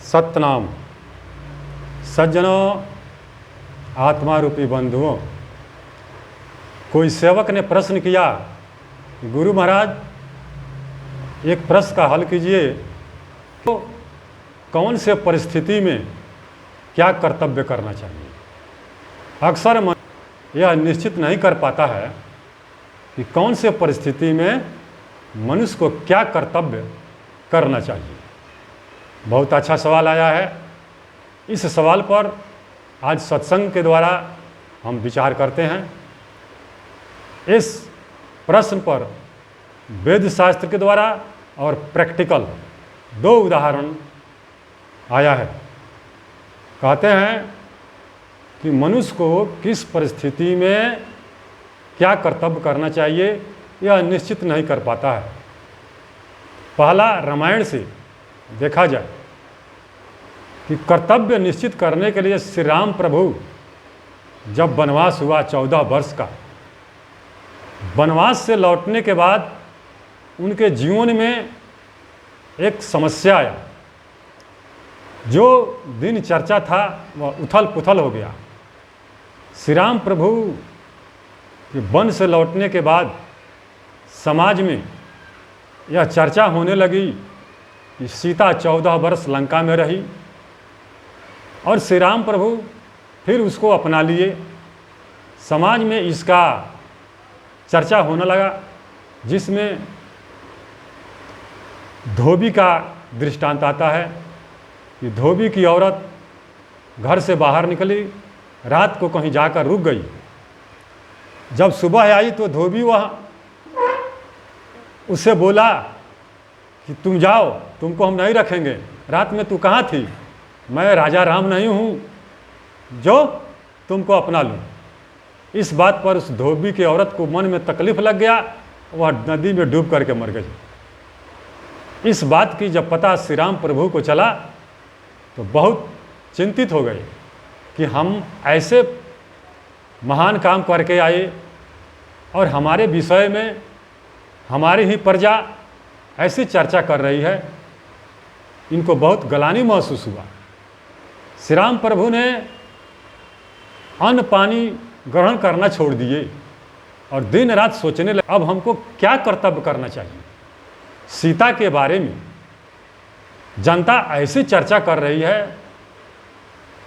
सतनाम। सज्जनों, आत्मा रूपी बंधुओं, कोई सेवक ने प्रश्न किया, गुरु महाराज एक प्रश्न का हल कीजिए, तो कौन से परिस्थिति में क्या कर्तव्य करना चाहिए। अक्सर मन यह निश्चित नहीं कर पाता है कि कौन से परिस्थिति में मनुष्य को क्या कर्तव्य करना चाहिए। बहुत अच्छा सवाल आया है। इस सवाल पर आज सत्संग के द्वारा हम विचार करते हैं। इस प्रश्न पर वेद शास्त्र के द्वारा और प्रैक्टिकल दो उदाहरण आया है। कहते हैं कि मनुष्य को किस परिस्थिति में क्या कर्तव्य करना चाहिए यह निश्चित नहीं कर पाता है। पहला रामायण से देखा जाए कि कर्तव्य निश्चित करने के लिए श्री राम प्रभु जब वनवास हुआ 14 वर्ष का, वनवास से लौटने के बाद उनके जीवन में एक समस्या आया। जो दिन चर्चा था वह उथल पुथल हो गया। श्री राम प्रभु के वन से लौटने के बाद समाज में यह चर्चा होने लगी कि सीता 14 वर्ष लंका में रही और श्री राम प्रभु फिर उसको अपना लिए। समाज में इसका चर्चा होने लगा, जिसमें धोबी का दृष्टांत आता है कि धोबी की औरत घर से बाहर निकली, रात को कहीं जाकर रुक गई। जब सुबह आई तो धोबी वहाँ उससे बोला कि तुम जाओ, तुमको हम नहीं रखेंगे, रात में तू कहाँ थी? मैं राजा राम नहीं हूँ जो तुमको अपना लूँ। इस बात पर उस धोबी की औरत को मन में तकलीफ लग गया, वह नदी में डूब करके मर गई। इस बात की जब पता श्री राम प्रभु को चला तो बहुत चिंतित हो गए कि हम ऐसे महान काम करके आए और हमारे विषय में हमारी ही प्रजा ऐसी चर्चा कर रही है। इनको बहुत गलानी महसूस हुआ। श्री राम प्रभु ने अन्न पानी ग्रहण करना छोड़ दिए और दिन रात सोचने लगे अब हमको क्या कर्तव्य करना चाहिए। सीता के बारे में जनता ऐसी चर्चा कर रही है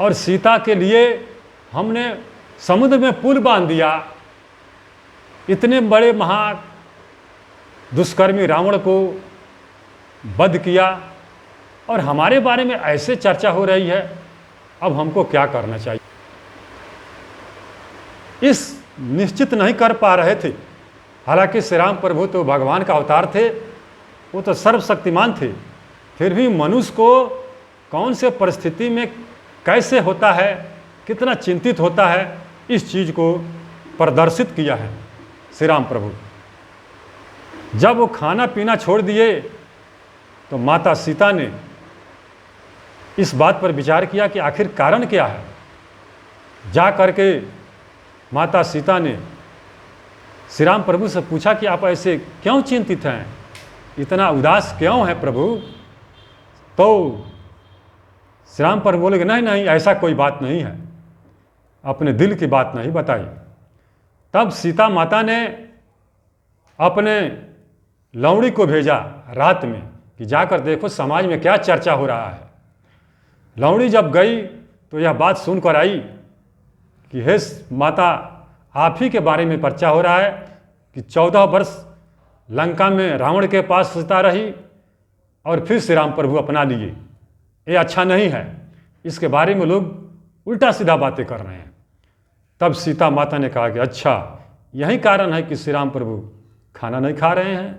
और सीता के लिए हमने समुद्र में पुल बांध दिया। इतने बड़े महा दुष्कर्मी रावण को वध किया और हमारे बारे में ऐसे चर्चा हो रही है, अब हमको क्या करना चाहिए। इस निश्चित नहीं कर पा रहे थे। हालांकि श्री राम प्रभु तो भगवान का अवतार थे, वो तो सर्वशक्तिमान थे, फिर भी मनुष्य को कौन से परिस्थिति में कैसे होता है, कितना चिंतित होता है, इस चीज़ को प्रदर्शित किया है श्री राम प्रभु। जब वो खाना पीना छोड़ दिए तो माता सीता ने इस बात पर विचार किया कि आखिर कारण क्या है। जा करके माता सीता ने श्री राम प्रभु से पूछा कि आप ऐसे क्यों चिंतित हैं, इतना उदास क्यों है प्रभु। तो श्री राम प्रभु बोले कि नहीं नहीं, ऐसा कोई बात नहीं है, अपने दिल की बात नहीं बताई। तब सीता माता ने अपने लौड़ी को भेजा रात में कि जाकर देखो समाज में क्या चर्चा हो रहा है। लौड़ी जब गई तो यह बात सुनकर आई कि हे माता, आप ही के बारे में चर्चा हो रहा है कि 14 वर्ष लंका में रावण के पास सीता रही और फिर श्री राम प्रभु अपना लिए। ये अच्छा नहीं है, इसके बारे में लोग उल्टा सीधा बातें कर रहे हैं। तब सीता माता ने कहा कि अच्छा, यही कारण है कि श्री राम प्रभु खाना नहीं खा रहे हैं।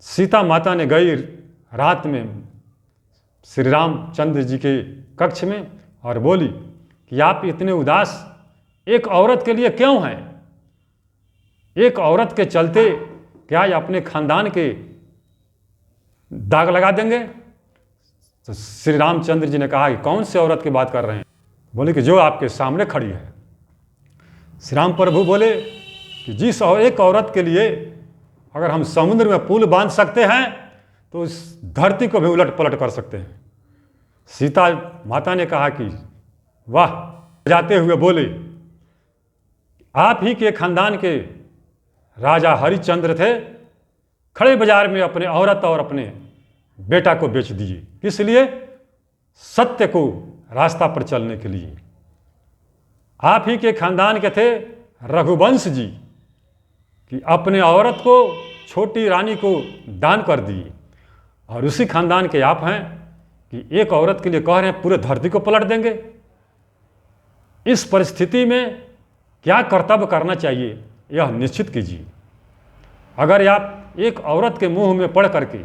सीता माता ने गई रात में श्री रामचंद्र जी के कक्ष में और बोली कि आप इतने उदास एक औरत के लिए क्यों हैं? एक औरत के चलते क्या ये अपने खानदान के दाग लगा देंगे? तो श्री रामचंद्र जी ने कहा कि कौन से औरत की बात कर रहे हैं? बोले कि जो आपके सामने खड़ी है। श्री राम प्रभु बोले कि जिस एक औरत के लिए अगर हम समुद्र में पुल बांध सकते हैं तो इस धरती को भी उलट पलट कर सकते हैं। सीता माता ने कहा कि वाह, जाते हुए बोले, आप ही के खानदान के राजा हरिश्चंद्र थे, खड़े बाजार में अपने औरत और अपने बेटा को बेच दिए। किस लिए? सत्य को रास्ता पर चलने के लिए। आप ही के खानदान के थे रघुवंश जी, कि अपने औरत को, छोटी रानी को दान कर दिए, और उसी खानदान के आप हैं कि एक औरत के लिए कह रहे हैं पूरे धरती को पलट देंगे। इस परिस्थिति में क्या कर्तव्य करना चाहिए, यह निश्चित कीजिए। अगर आप एक औरत के मुंह में पढ़ करके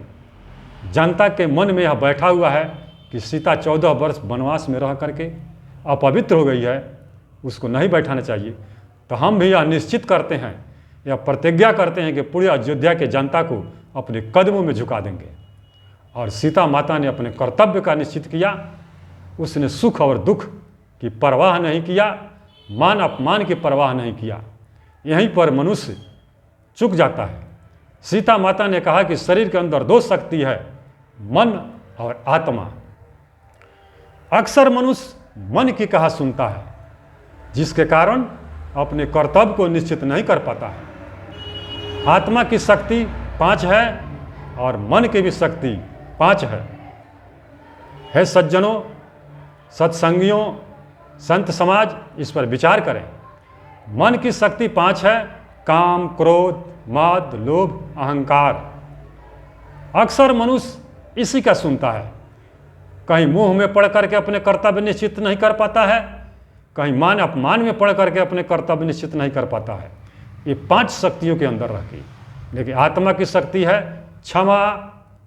जनता के मन में यह बैठा हुआ है कि सीता 14 वर्ष वनवास में रह करके अपवित्र हो गई है, उसको नहीं बैठाना चाहिए, तो हम भी यह निश्चित करते हैं, यह प्रतिज्ञा करते हैं कि पूरी अयोध्या के जनता को अपने कदमों में झुका देंगे। और सीता माता ने अपने कर्तव्य का निश्चित किया। उसने सुख और दुख की परवाह नहीं किया, मान अपमान की परवाह नहीं किया। यहीं पर मनुष्य चूक जाता है। सीता माता ने कहा कि शरीर के अंदर दो शक्ति है, मन और आत्मा। अक्सर मनुष्य मन की कहा सुनता है, जिसके कारण अपने कर्तव्य को निश्चित नहीं कर पाता है। आत्मा की शक्ति 5 है और मन की भी शक्ति 5 है सज्जनों, सत्संगियों, संत समाज, इस पर विचार करें। मन की शक्ति 5 है, काम, क्रोध, मद, लोभ, अहंकार। अक्सर मनुष्य इसी का सुनता है। कहीं मुंह में पढ़ करके अपने कर्तव्य निश्चित नहीं कर पाता है, कहीं मान अपमान में पढ़ करके अपने कर्तव्य निश्चित नहीं कर पाता है। ये 5 शक्तियों के अंदर रह के। लेकिन आत्मा की शक्ति है क्षमा,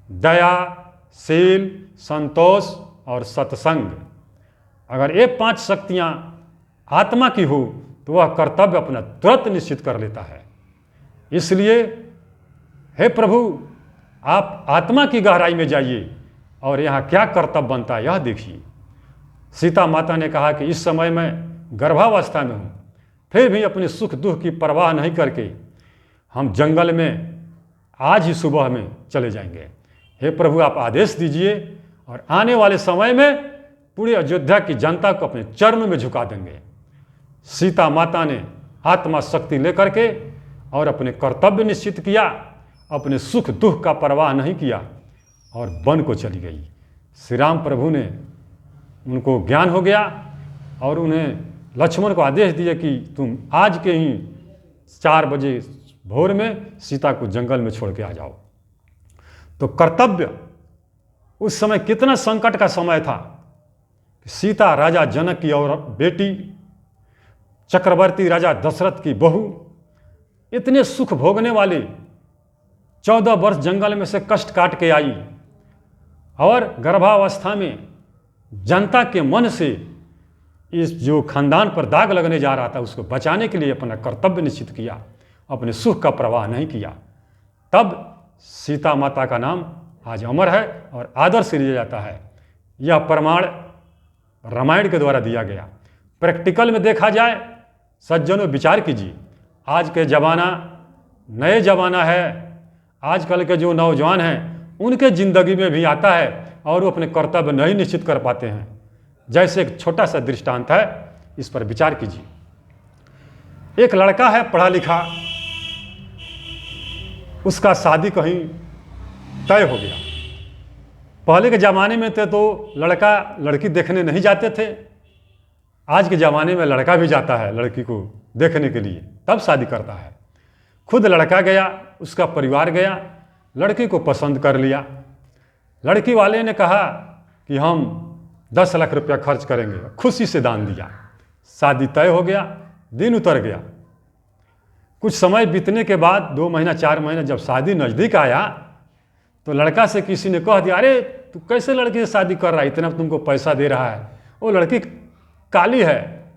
दया, शील, संतोष और सत्संग। अगर ये 5 शक्तियाँ आत्मा की हो तो वह कर्तव्य अपना तुरंत निश्चित कर लेता है। इसलिए हे प्रभु, आप आत्मा की गहराई में जाइए और यहाँ क्या कर्तव्य बनता है यह देखिए। सीता माता ने कहा कि इस समय मैं गर्भावस्था में हूँ, फिर भी अपने सुख दुख की परवाह नहीं करके हम जंगल में आज ही सुबह में चले जाएंगे। हे प्रभु, आप आदेश दीजिए और आने वाले समय में पूरी अयोध्या की जनता को अपने चरण में झुका देंगे। सीता माता ने आत्मा शक्ति लेकर के और अपने कर्तव्य निश्चित किया, अपने सुख दुख का परवाह नहीं किया और वन को चली गई। श्री राम प्रभु ने उनको ज्ञान हो गया और उन्हें लक्ष्मण को आदेश दिया कि तुम आज के ही 4 बजे भोर में सीता को जंगल में छोड़ के आ जाओ। तो कर्तव्य उस समय कितना संकट का समय था। सीता राजा जनक की और बेटी, चक्रवर्ती राजा दशरथ की बहू, इतने सुख भोगने वाले 14 वर्ष जंगल में से कष्ट काट के आई और गर्भावस्था में जनता के मन से इस जो खानदान पर दाग लगने जा रहा था उसको बचाने के लिए अपना कर्तव्य निश्चित किया, अपने सुख का प्रवाह नहीं किया। तब सीता माता का नाम आज अमर है और आदर से लिया जाता है। यह प्रमाण रामायण के द्वारा दिया गया। प्रैक्टिकल में देखा जाए, सज्जनों विचार कीजिए, आज के ज़माना नए ज़माना है। आजकल के जो नौजवान हैं उनके ज़िंदगी में भी आता है और वो अपने कर्तव्य नहीं निश्चित कर पाते हैं। जैसे एक छोटा सा दृष्टांत है, इस पर विचार कीजिए। एक लड़का है पढ़ा लिखा, उसका शादी कहीं तय हो गया। पहले के ज़माने में थे तो लड़का लड़की देखने नहीं जाते थे। आज के ज़माने में लड़का भी जाता है लड़की को देखने के लिए, तब शादी करता है। खुद लड़का गया, उसका परिवार गया, लड़की को पसंद कर लिया। लड़की वाले ने कहा कि हम 10 लाख रुपया खर्च करेंगे, खुशी से दान दिया। शादी तय हो गया, दिन उतर गया। कुछ समय बीतने के बाद 2 महीना 4 महीना जब शादी नज़दीक आया तो लड़का से किसी ने कह दिया, अरे तू कैसे लड़की से शादी कर रहा है, इतना तुमको पैसा दे रहा है, वो लड़की काली है,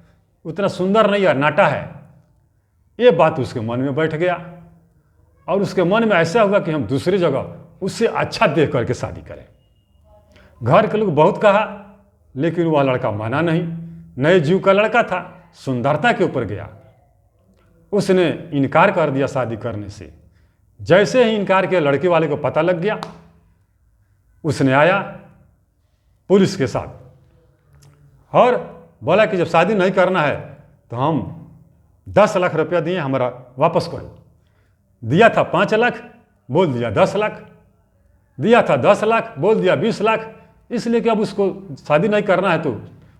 उतना सुंदर नहीं है, नाटा है। ये बात उसके मन में बैठ गया और उसके मन में ऐसा हुआ कि हम दूसरी जगह उससे अच्छा देख करके शादी करें। घर के लोग बहुत कहा, लेकिन वह लड़का माना नहीं। नए जीव का लड़का था, सुंदरता के ऊपर गया, उसने इनकार कर दिया शादी करने से। जैसे ही इनकार किया, लड़के वाले को पता लग गया। उसने आया, पुलिस के साथ और बोला कि जब शादी नहीं करना है तो हम 10 लाख रुपया दिए, हमारा वापस करो। दिया था 5 लाख, बोल दिया 10 लाख। दिया था 10 लाख, बोल दिया 20 लाख। इसलिए कि अब उसको शादी नहीं करना है तो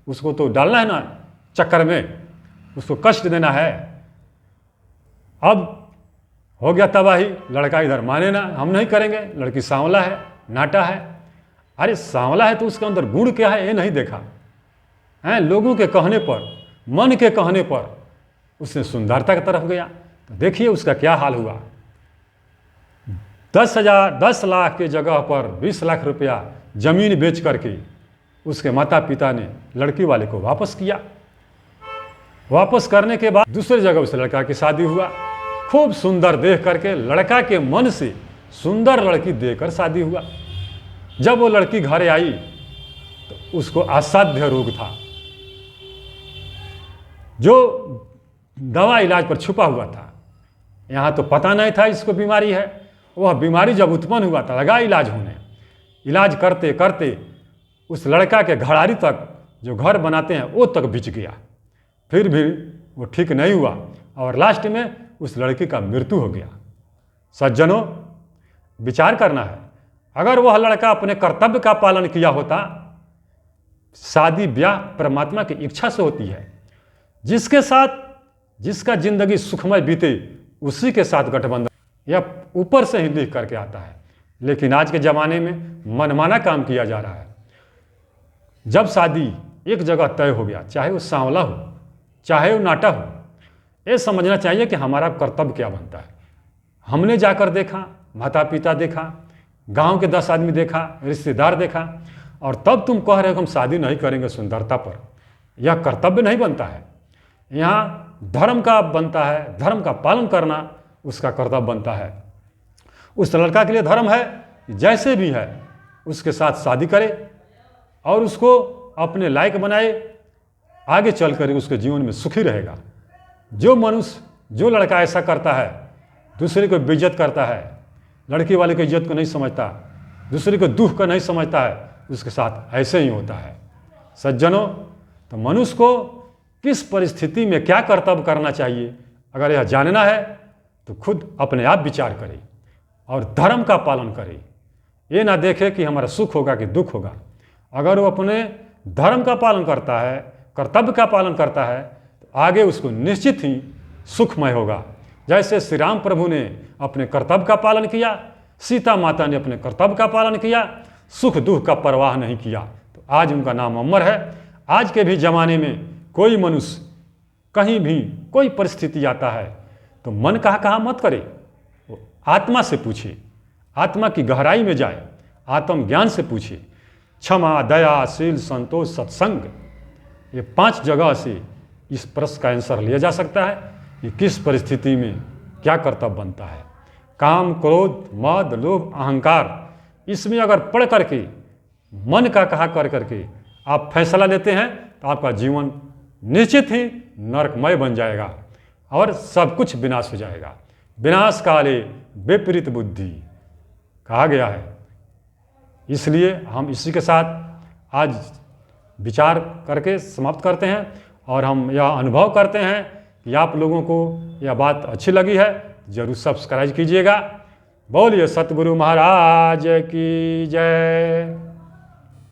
उसको तो डालना है ना चक्कर में, उसको कष्ट देना है। अब हो गया तबाही। लड़का इधर माने ना, हम नहीं करेंगे, लड़की सांवला है, नाटा है। अरे सांवला है तो उसके अंदर गुण क्या है ये नहीं देखा है। लोगों के कहने पर, मन के कहने पर उसने सुंदरता की तरफ गया। तो देखिए उसका क्या हाल हुआ। 10 लाख के जगह पर 20 लाख रुपया जमीन बेच करके उसके माता पिता ने लड़की वाले को वापस किया। वापस करने के बाद दूसरी जगह उस लड़का की शादी हुआ। खूब सुंदर देख करके, लड़का के मन से सुंदर लड़की देकर शादी हुआ। जब वो लड़की घर आई तो उसको असाध्य रोग था, जो दवा इलाज पर छुपा हुआ था। यहाँ तो पता नहीं था इसको बीमारी है। वह बीमारी जब उत्पन्न हुआ था, लगा इलाज होने। इलाज करते करते उस लड़का के घड़ारी तक, जो घर बनाते हैं, वो तक बिछ गया। फिर भी वो ठीक नहीं हुआ और लास्ट में उस लड़की का मृत्यु हो गया। सज्जनों, विचार करना है, अगर वह लड़का अपने कर्तव्य का पालन किया होता। शादी ब्याह परमात्मा की इच्छा से होती है। जिसके साथ जिसका जिंदगी सुखमय बीते उसी के साथ गठबंधन या ऊपर से ही लिख करके आता है। लेकिन आज के ज़माने में मनमाना काम किया जा रहा है। जब शादी एक जगह तय हो गया, चाहे वो सांवला हो चाहे वो नाटा हो, ये समझना चाहिए कि हमारा कर्तव्य क्या बनता है। हमने जाकर देखा, माता पिता देखा, गांव के 10 आदमी देखा, रिश्तेदार देखा, और तब तुम कह रहे हो कि हम शादी नहीं करेंगे सुंदरता पर। यह कर्तव्य नहीं बनता है। यहाँ धर्म का बनता है, धर्म का पालन करना उसका कर्तव्य बनता है। उस लड़का के लिए धर्म है जैसे भी है उसके साथ शादी करे और उसको अपने लायक बनाए, आगे चलकर उसके जीवन में सुखी रहेगा। जो मनुष्य, जो लड़का ऐसा करता है, दूसरे को बेइज्जत करता है, लड़की वाले की इज्जत को नहीं समझता, दूसरे को दुख को नहीं समझता है, उसके साथ ऐसे ही होता है। सज्जनों, तो मनुष्य को किस परिस्थिति में क्या कर्तव्य करना चाहिए, अगर यह जानना है तो खुद अपने आप विचार करे और धर्म का पालन करे। ये ना देखे कि हमारा सुख होगा कि दुख होगा। अगर वो अपने धर्म का पालन करता है, कर्तव्य का पालन करता है, तो आगे उसको निश्चित ही सुखमय होगा। जैसे श्री राम प्रभु ने अपने कर्तव्य का पालन किया, सीता माता ने अपने कर्तव्य का पालन किया, सुख दुख का परवाह नहीं किया, तो आज उनका नाम अमर है। आज के भी ज़माने में कोई मनुष्य कहीं भी कोई परिस्थिति आता है तो मन कहाँ मत करे, वो आत्मा से पूछे, आत्मा की गहराई में जाए, आत्मज्ञान से पूछे। क्षमा, दया, शील, संतोष, सत्संग, ये 5 जगह से इस प्रश्न का आंसर लिया जा सकता है कि किस परिस्थिति में क्या कर्तव्य बनता है। काम, क्रोध, मद, लोभ, अहंकार, इसमें अगर पढ़ करके, मन का कहा कर करके आप फैसला लेते हैं तो आपका जीवन निश्चित ही नरकमय बन जाएगा और सब कुछ विनाश हो जाएगा। विनाश काले विपरीत बुद्धि कहा गया है। इसलिए हम इसी के साथ आज विचार करके समाप्त करते हैं और हम यह अनुभव करते हैं कि आप लोगों को यह बात अच्छी लगी है, जरूर सब्सक्राइब कीजिएगा। बोलिए सतगुरु महाराज की जय।